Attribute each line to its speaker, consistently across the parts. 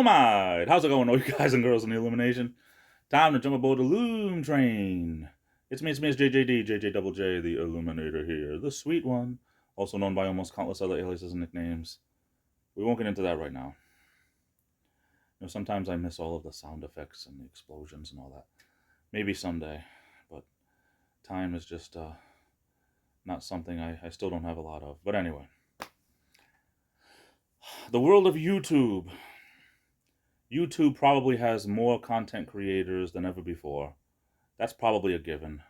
Speaker 1: Dynamite! How's it going, all you guys and girls in the Illumination? Time to jump aboard the Loom Train. It's JJD, JJ Double J, the Illuminator here, the sweet one, also known by almost countless other aliases and nicknames. We won't get into that right now. You know, sometimes I miss all of the sound effects and the explosions and all that. Maybe someday, but time is just not something I still don't have a lot of. But anyway, the world of YouTube. YouTube probably has more content creators than ever before. That's probably a given.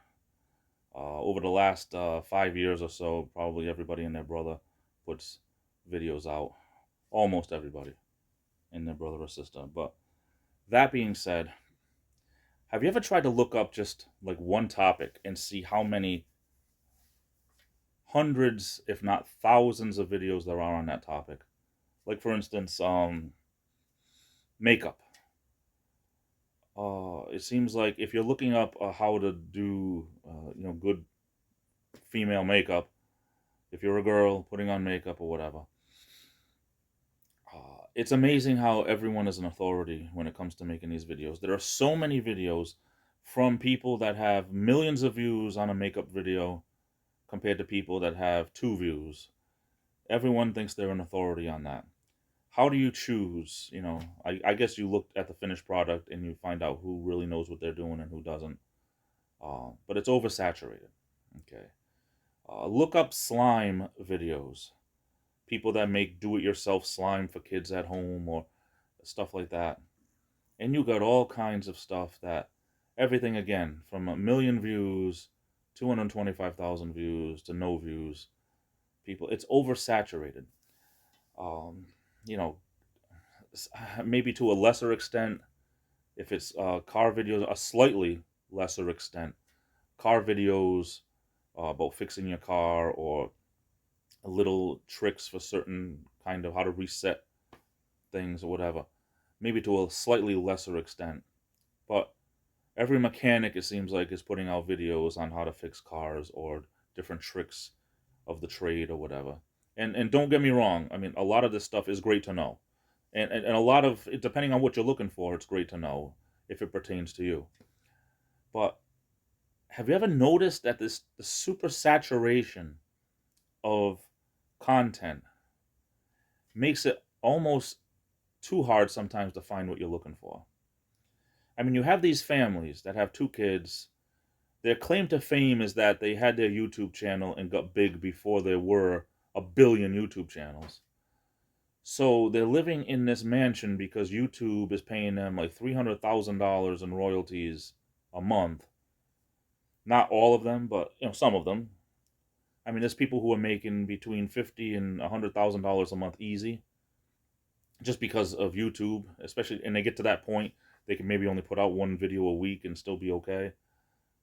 Speaker 1: Over the last 5 years or so, probably everybody and their brother puts videos out. Almost everybody and their brother or sister. But that being said, have you ever tried to look up just like one topic and see how many hundreds, if not thousands of videos there are on that topic? Like, for instance, makeup. It seems like if you're looking up how to do, good female makeup, if you're a girl putting on makeup or whatever, it's amazing how everyone is an authority when it comes to making these videos. There are so many videos from people that have millions of views on a makeup video compared to people that have 2 views. Everyone thinks they're an authority on that. How do you choose? I guess you look at the finished product and you find out who really knows what they're doing and who doesn't. But it's oversaturated. Okay. Look up slime videos. People that make do-it-yourself slime for kids at home or stuff like that. And you got all kinds of stuff that, everything again, from 1 million views, 225,000 views to no views. People, it's oversaturated. Maybe to a lesser extent, if it's car videos, a slightly lesser extent, car videos about fixing your car or little tricks for certain kind of how to reset things or whatever. Maybe to a slightly lesser extent. But every mechanic, it seems like, is putting out videos on how to fix cars or different tricks of the trade or whatever. And don't get me wrong, I mean, a lot of this stuff is great to know. And a lot of, depending on what you're looking for, it's great to know if it pertains to you. But have you ever noticed that the super saturation of content makes it almost too hard sometimes to find what you're looking for? I mean, you have these families that have 2 kids. Their claim to fame is that they had their YouTube channel and got big before there were a billion YouTube channels. So they're living in this mansion because YouTube is paying them like $300,000 in royalties a month. Not all of them, but some of them. I mean, there's people who are making between $50,000 and $100,000 a month easy, just because of YouTube, especially. And they get to that point, they can maybe only put out 1 video a week and still be okay.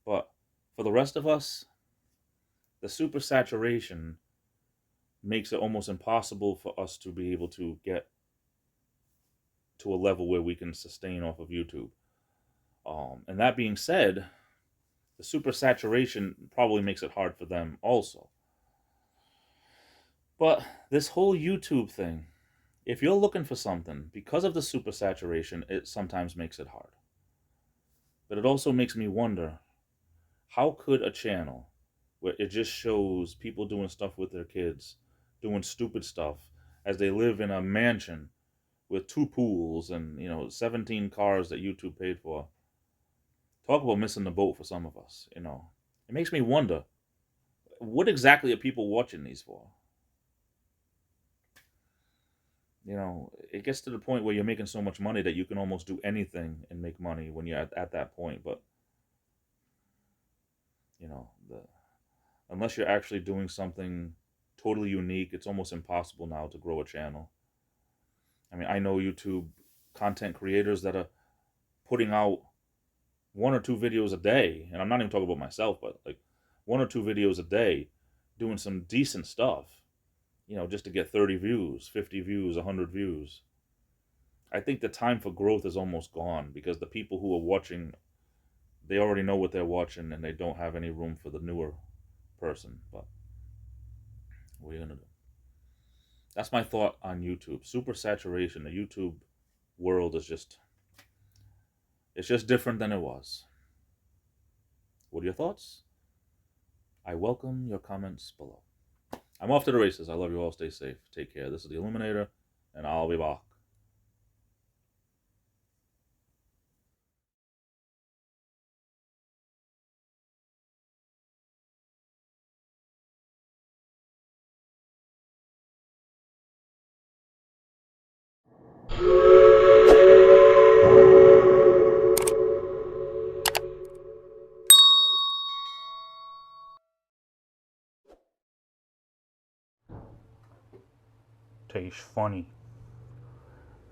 Speaker 1: But for the rest of us, the super saturation makes it almost impossible for us to be able to get to a level where we can sustain off of YouTube. And that being said, the super saturation probably makes it hard for them also. But this whole YouTube thing, if you're looking for something, because of the super saturation, it sometimes makes it hard. But it also makes me wonder, how could a channel where it just shows people doing stuff with their kids, doing stupid stuff, as they live in a mansion with 2 pools and 17 cars that YouTube paid for. Talk about missing the boat for some of us. It makes me wonder, what exactly are people watching these for? It gets to the point where you're making so much money that you can almost do anything and make money when you're at that point. But unless you're actually doing something totally unique, it's almost impossible now to grow a channel. I mean, I know YouTube content creators that are putting out 1 or 2 videos a day, and I'm not even talking about myself, but like 1 or 2 videos a day, doing some decent stuff, just to get 30 views, 50 views, 100 views. I think the time for growth is almost gone, because the people who are watching, they already know what they're watching, and they don't have any room for the newer person. But what are you gonna do? That's my thought on YouTube. Super saturation. The YouTube world is it's just different than it was. What are your thoughts? I welcome your comments below. I'm off to the races. I love you all. Stay safe. Take care. This is the Illuminator, and I'll be back. Tastes funny.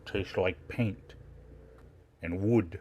Speaker 1: Tastes like paint and wood.